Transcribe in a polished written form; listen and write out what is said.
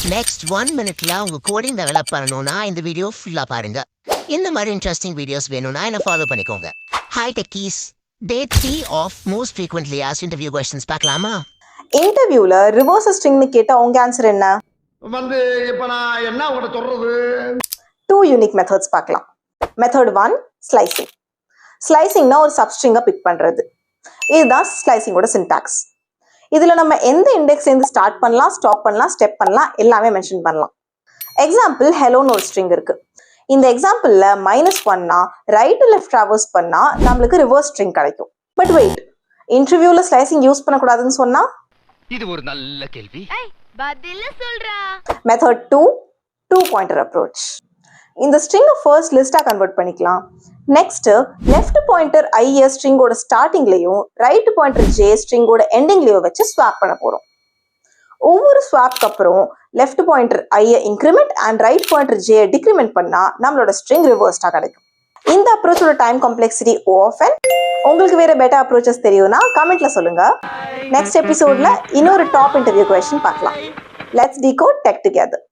Next 1 மினிட்ல உங்க coding develop பண்ணணும்னா இந்த வீடியோ ஃபுல்லா பாருங்க. இந்த மாதிரி இன்ட்ரெஸ்டிங் வீடியோஸ் வேணும்னா என்ன ஃபாலோ பண்ணிக்கோங்க. Hi techies. Day 3 of most frequently asked interview questions பார்க்கலாமா? இன்டர்வியூல ரிவர்ஸ் ஸ்ட்ரிங்னு கேட்டா உங்க ஆன்சர் என்ன? இப்ப நான் என்ன உங்கள்ட்ட சொல்றது? 2 யூனிக் மெத்தட்ஸ் பார்க்கலாம். Method 1 slicing. ஸ்லைசிங்னா ஒரு சப்ஸ்ட்ரிங்கை பிக் பண்றது. இதுதான் ஸ்லைசிங்கோட சின்டாக்ஸ். இதுல நம்ம எந்த இண்டெக்ஸ் இருந்து ஸ்டார்ட் பண்ணலாம், ஸ்டாப் பண்ணலாம், ஸ்டெப் பண்ணலாம், எல்லாமே மென்ஷன் பண்ணலாம். எக்ஸாம்பிள் ஹெலோன்னு ஒரு ஸ்ட்ரிங் இருக்கு. இந்த எக்ஸாம்பிள்ல -1னா ரைட் டு லெஃப்ட் ட்ராவர்ஸ் பண்ணா நம்மளுக்கு ரிவர்ஸ் ஸ்ட்ரிங் கிடைக்கும். பட் வெயிட், இன்டர்வியூல ஸ்லைசிங் யூஸ் பண்ணக்கூடாதுன்னு சொன்னா? இது ஒரு நல்ல கேள்வி. பதில சொல்றா. Method 2 2 pointer approach. இந்த ஸ்ட்ரிங்கை ஃபர்ஸ்ட் லிஸ்டா கன்வெர்ட் பண்ணிக்கலாம். நெக்ஸ்ட் லெஃப்ட் பாயிண்டர் ஐ ஸ்ட்ரிங்கோட ஸ்டார்டிங்லயும் ரைட் பாயிண்டர் ஜே ஸ்ட்ரிங்கோட எண்டிங்லயும் வச்சு ஸ்வாப் பண்ண போறோம். ஒவ்வொரு ஸ்வாப்க்கு அப்புறம் left pointer I increment and right pointer J decrement பண்ணா நம்மளோட ஸ்ட்ரிங் ரிவர்ஸ்டா கிடைக்கும். இந்த அப்ரோச்சோட டைம் காம்ப்ளெக்சிட்டி O(n). உங்களுக்கு வேற பெட்டர் அப்ரோச்சஸ் தெரியும்னா கமெண்ட்ல சொல்லுங்க. நெக்ஸ்ட் எபிசோட்ல இன்னொரு டாப் இன்டர்வியூ क्वेश्चन பார்க்கலாம். Let's decode tech together.